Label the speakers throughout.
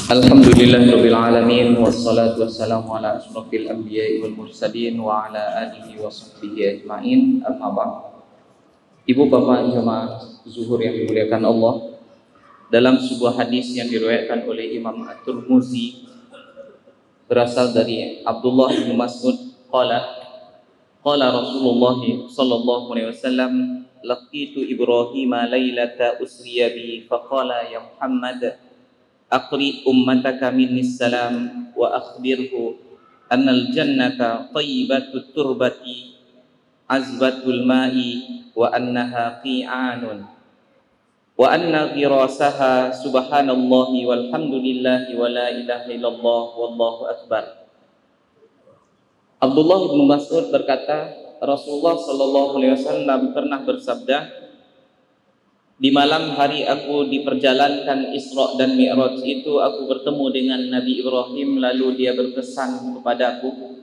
Speaker 1: Alhamdulillahirabbil alamin wassalatu wassalamu ala asyrofil anbiya'i wal mursalin wa ala alihi wa sahbihi ajmain. Amma ba'd. Ibu bapak jemaah zuhur yang dimuliakan Allah, dalam sebuah hadis yang diriwayatkan oleh Imam At-Tirmidzi berasal dari Abdullah bin Mas'ud qala Rasulullah sallallahu alaihi wasallam laqitu Ibrahim lailata usriya bi faqala ya Muhammad aqri ummataka minnis salam wa akhbirhu annal jannata thayyibatut turbati azbatul ma'i wa annaha qi'anun wa anna ghirasaha subhanallahi walhamdulillahi wa la ilaha illallah wallahu akbar. Abdullah bin Mas'ud berkata, Rasulullah sallallahu alaihi wasallam pernah bersabda, di malam hari aku diperjalankan Isra dan Mi'raj itu aku bertemu dengan Nabi Ibrahim, lalu dia berpesan kepadaku,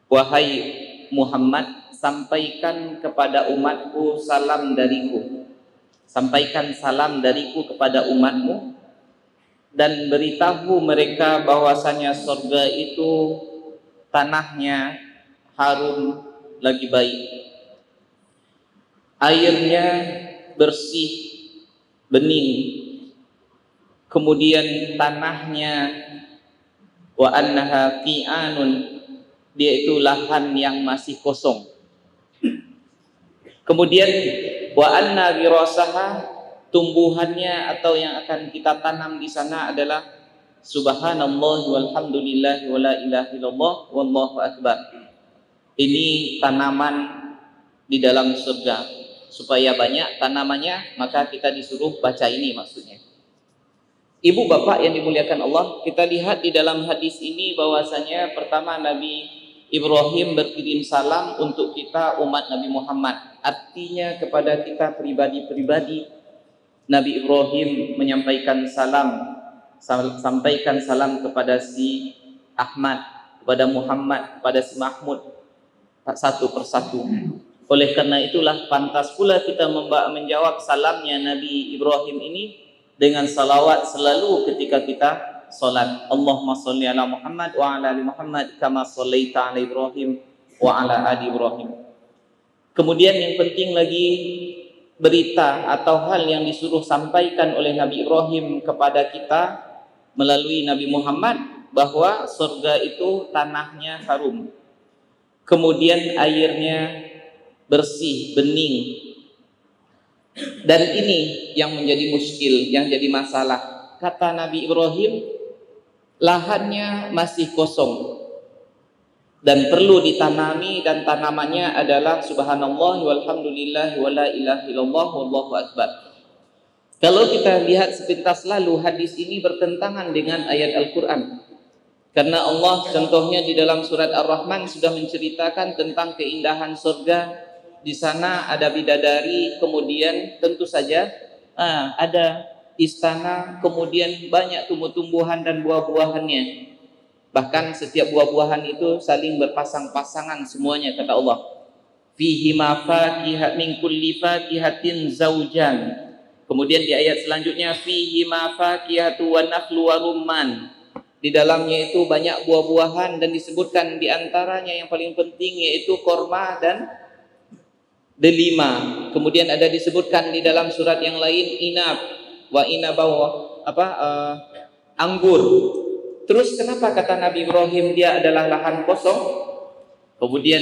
Speaker 1: wahai Muhammad, sampaikan kepada umatku salam dariku. Sampaikan salam dariku kepada umatmu dan beritahu mereka bahwasanya surga itu tanahnya harum lagi baik, airnya bersih, bening, kemudian tanahnya wa annaha qi'anun, dia itu lahan yang masih kosong. Kemudian wa anna wirasaha, tumbuhannya atau yang akan kita tanam di sana adalah subhanallah walhamdulillah wa la ilaha illallah wallahu akbar. Ini tanaman di dalam surga. Supaya banyak tanamannya, maka kita disuruh baca ini maksudnya. Ibu bapak yang dimuliakan Allah, kita lihat di dalam hadis ini bahwasanya pertama Nabi Ibrahim berkirim salam untuk kita umat Nabi Muhammad. Artinya kepada kita pribadi-pribadi, Nabi Ibrahim menyampaikan salam, sampaikan salam kepada si Ahmad, kepada Muhammad, kepada si Mahmud, satu persatu. Oleh karena itulah pantas pula kita menjawab salamnya Nabi Ibrahim ini dengan salawat selalu ketika kita salat. Allahumma sholli ala Muhammad wa ala ali Muhammad kama shallaita ala Ibrahim wa ala ali Ibrahim. Kemudian yang penting lagi, berita atau hal yang disuruh sampaikan oleh Nabi Ibrahim kepada kita melalui Nabi Muhammad, bahwa surga itu tanahnya harum, kemudian airnya bersih, bening. Dan ini yang menjadi muskil, yang jadi masalah. Kata Nabi Ibrahim, lahannya masih kosong dan perlu ditanami, dan tanamannya adalah subhanallah walhamdulillah wa la ilaha illallah wallahu akbar. Kalau kita lihat sepintas lalu, hadis ini bertentangan dengan ayat Al-Quran. Karena Allah contohnya di dalam surat Ar-Rahman sudah menceritakan tentang keindahan surga. Di sana ada bidadari, kemudian tentu saja ada istana, kemudian banyak tumbuh-tumbuhan dan buah-buahannya. Bahkan setiap buah-buahan itu saling berpasang-pasangan semuanya, kata Allah. Fihi ma fakihat min kulli fakihatin zaujan. Kemudian di ayat selanjutnya fihi ma fakihatu wa nakhlu wa rumman. Di dalamnya itu banyak buah-buahan dan disebutkan di antaranya yang paling penting yaitu korma dan delima. Kemudian ada disebutkan di dalam surat yang lain inab wa inabawa anggur. Terus kenapa kata Nabi Ibrahim dia adalah lahan kosong? Kemudian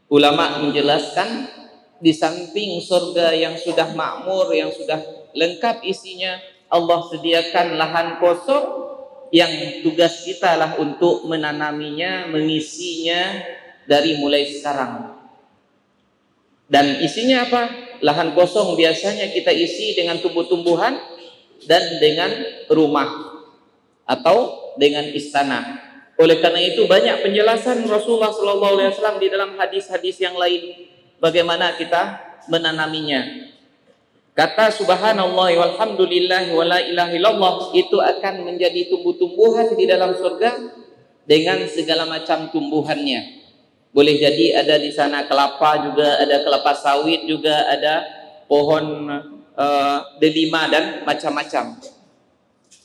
Speaker 1: ulama menjelaskan, di samping surga yang sudah makmur, yang sudah lengkap isinya, Allah sediakan lahan kosong yang tugas kita lah untuk menanaminya, mengisinya dari mulai sekarang. Dan isinya apa? Lahan kosong biasanya kita isi dengan tumbuh-tumbuhan dan dengan rumah atau dengan istana. Oleh karena itu banyak penjelasan Rasulullah SAW di dalam hadis-hadis yang lain bagaimana kita menanaminya. Kata subhanallah walhamdulillah wa la ilaha illallah itu akan menjadi tumbuh-tumbuhan di dalam surga dengan segala macam tumbuhannya. Boleh jadi ada di sana kelapa juga, ada kelapa sawit juga, ada pohon delima dan macam-macam.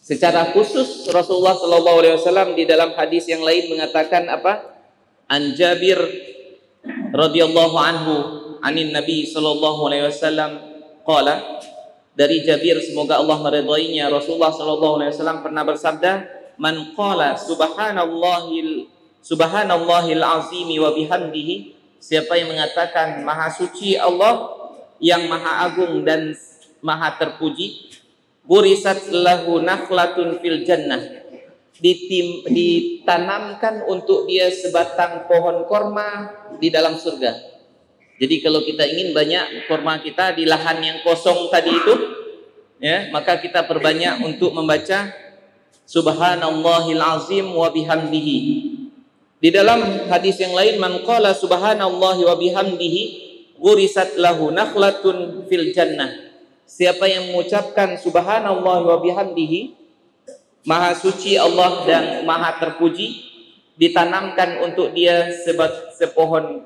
Speaker 1: Secara khusus Rasulullah sallallahu alaihi wasallam di dalam hadis yang lain mengatakan apa? An Jabir radhiyallahu anhu anin Nabi sallallahu alaihi wasallam qala, dari Jabir semoga Allah meridainya, Rasulullah sallallahu alaihi wasallam pernah bersabda, man qala subhanallahil azim wa bihamdihi, siapa yang mengatakan maha suci Allah yang maha agung dan maha terpuji, burisat lahu nakhlatun fil jannah, ditanamkan untuk dia sebatang pohon korma di dalam surga. Jadi kalau kita ingin banyak korma kita di lahan yang kosong tadi itu, ya, maka kita perbanyak untuk membaca subhanallahil azim wa bihamdihi. Di dalam hadis yang lain, man qala subhanallahi wa bihamdihi burisat lahu nakhlatun fil jannah, siapa yang mengucapkan subhanallah wa bihamdihi, maha suci Allah dan maha terpuji, ditanamkan untuk dia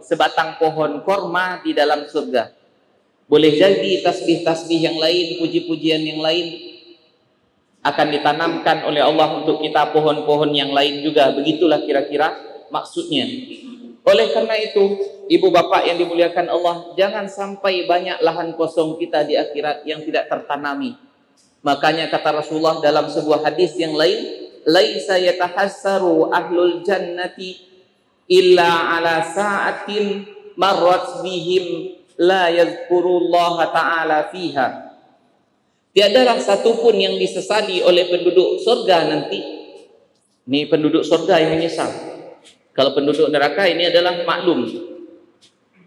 Speaker 1: sebatang pohon korma di dalam surga. Boleh jadi tasbih-tasbih yang lain, puji-pujian yang lain akan ditanamkan oleh Allah untuk kita pohon-pohon yang lain juga. Begitulah kira-kira maksudnya. Oleh karena itu, ibu bapak yang dimuliakan Allah, jangan sampai banyak lahan kosong kita di akhirat yang tidak tertanami. Makanya kata Rasulullah dalam sebuah hadis yang lain, laisa yatahassaru ahlul jannati illa ala sa'atin marrat bihim la yadhkurullaha ta'ala fiha. Tiadalah satupun yang disesali oleh penduduk surga nanti. Ini penduduk surga yang menyesal. Kalau penduduk neraka ini adalah maklum.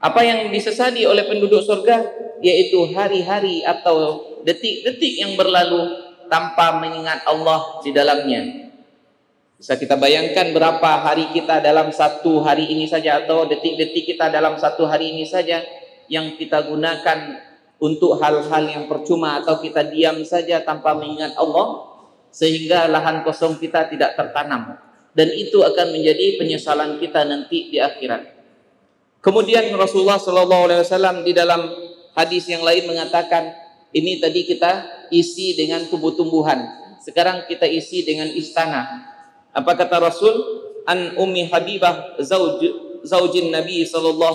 Speaker 1: Apa yang disesali oleh penduduk surga, yaitu hari-hari atau detik-detik yang berlalu tanpa mengingat Allah di dalamnya. Bisa kita bayangkan berapa hari kita dalam satu hari ini saja, atau detik-detik kita dalam satu hari ini saja yang kita gunakan untuk hal-hal yang percuma, atau kita diam saja tanpa mengingat Allah, sehingga lahan kosong kita tidak tertanam. Dan itu akan menjadi penyesalan kita nanti di akhirat. Kemudian Rasulullah SAW di dalam hadis yang lain mengatakan, ini tadi kita isi dengan tumbuh-tumbuhan, sekarang kita isi dengan istana. Apa kata Rasul? An Ummi Habibah zaujin Nabi SAW,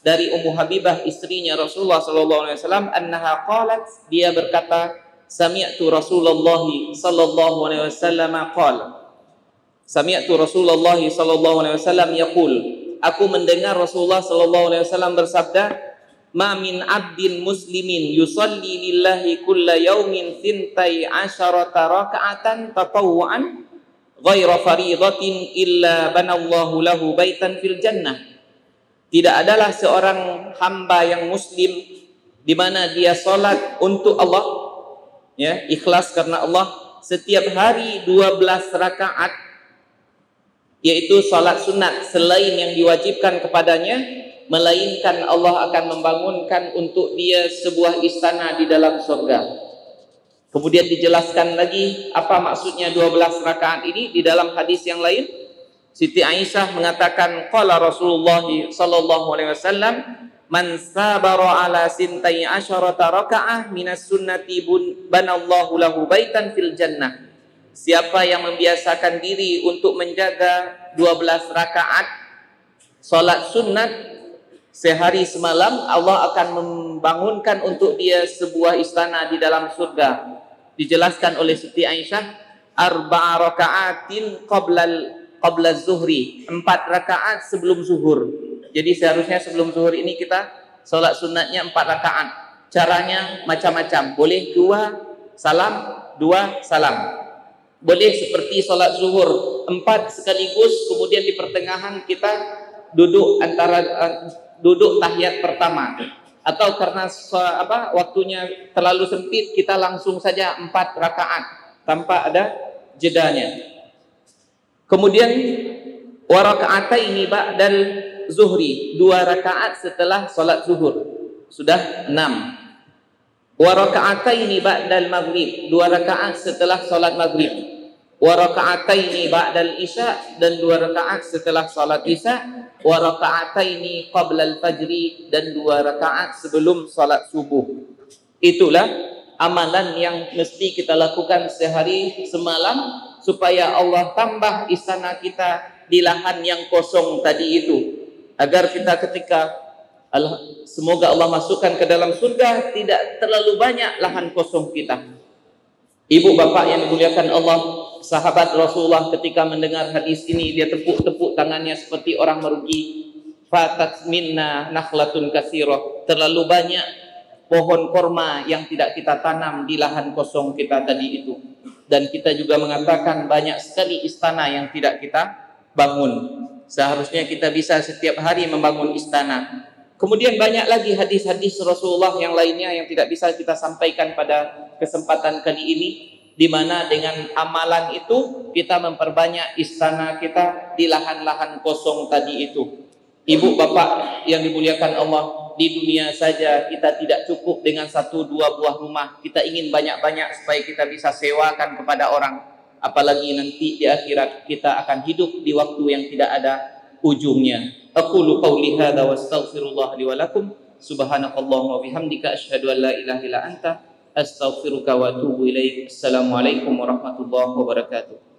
Speaker 1: dari Ummu Habibah istrinya Rasulullah SAW, annaha qalat, dia berkata, sami'tu Rasulullah SAW qala, sami'tu Rasulullah SAW yaqul, aku mendengar Rasulullah SAW bersabda, ma min abdin muslimin yusalli lillahi kulla yawmin thintai asyarata raka'atan tatawwa'an ghaira faridatin illa banallahu lahu baitan fil jannah. Tidak adalah seorang hamba yang muslim di mana dia salat untuk Allah, ya, ikhlas karena Allah, setiap hari 12 rakaat, yaitu salat sunat selain yang diwajibkan kepadanya, melainkan Allah akan membangunkan untuk dia sebuah istana di dalam surga. Kemudian dijelaskan lagi apa maksudnya 12 rakaat ini di dalam hadis yang lain. Siti Aisyah mengatakan, qala Rasulullah sallallahu alaihi wasallam, man sabara ala sintai asyarata raka'ah minas sunnati banallahu lahu baitan fil jannah. Siapa yang membiasakan diri untuk menjaga 12 rakaat salat sunat sehari semalam, Allah akan membangunkan untuk dia sebuah istana di dalam surga. Dijelaskan oleh Siti Aisyah, arba'a raka'atin qabla zuhri, 4 rakaat sebelum zuhur. Jadi seharusnya sebelum zuhur ini kita salat sunatnya 4 rakaat. Caranya macam-macam. Boleh 2 salam, 2 salam. Boleh seperti solat zuhur 4 sekaligus, kemudian di pertengahan kita duduk duduk tahiyat pertama, atau karena waktunya terlalu sempit, kita langsung saja 4 rakaat tanpa ada jedanya. Kemudian wa raka'ataini ba'dal zuhri, 2 rakaat setelah solat zuhur, sudah 6. Wa raka'ataini ba'dal maghrib, 2 rakaat setelah salat maghrib. Wa raka'ataini ba'dal isya, dan 2 rakaat setelah salat isya. Wa raka'ataini qablal fajri, dan 2 rakaat sebelum salat subuh. Itulah amalan yang mesti kita lakukan sehari semalam supaya Allah tambah istana kita di lahan yang kosong tadi itu, agar kita ketika semoga Allah masukkan ke dalam surga tidak terlalu banyak lahan kosong kita. Ibu bapak yang dimuliakan Allah, sahabat Rasulullah ketika mendengar hadis ini dia tepuk-tepuk tangannya seperti orang merugi. Fatat minna nakhlatun katsirah, terlalu banyak pohon korma yang tidak kita tanam di lahan kosong kita tadi itu. Dan kita juga mengatakan banyak sekali istana yang tidak kita bangun. Seharusnya kita bisa setiap hari membangun istana. Kemudian banyak lagi hadis-hadis Rasulullah yang lainnya yang tidak bisa kita sampaikan pada kesempatan kali ini, di mana dengan amalan itu kita memperbanyak istana kita di lahan-lahan kosong tadi itu. Ibu bapak yang dimuliakan Allah, di dunia saja kita tidak cukup dengan 1-2 buah rumah. Kita ingin banyak-banyak supaya kita bisa sewakan kepada orang. Apalagi nanti di akhirat kita akan hidup di waktu yang tidak ada ujungnya. Aqulu qawli hadza wa astaghfirullah li wa lakum. Subhanakallahumma wa bihamdika asyhadu an la ilaha illa anta astaghfiruka wa atubu ilaik. Assalamualaikum warahmatullahi wabarakatuh.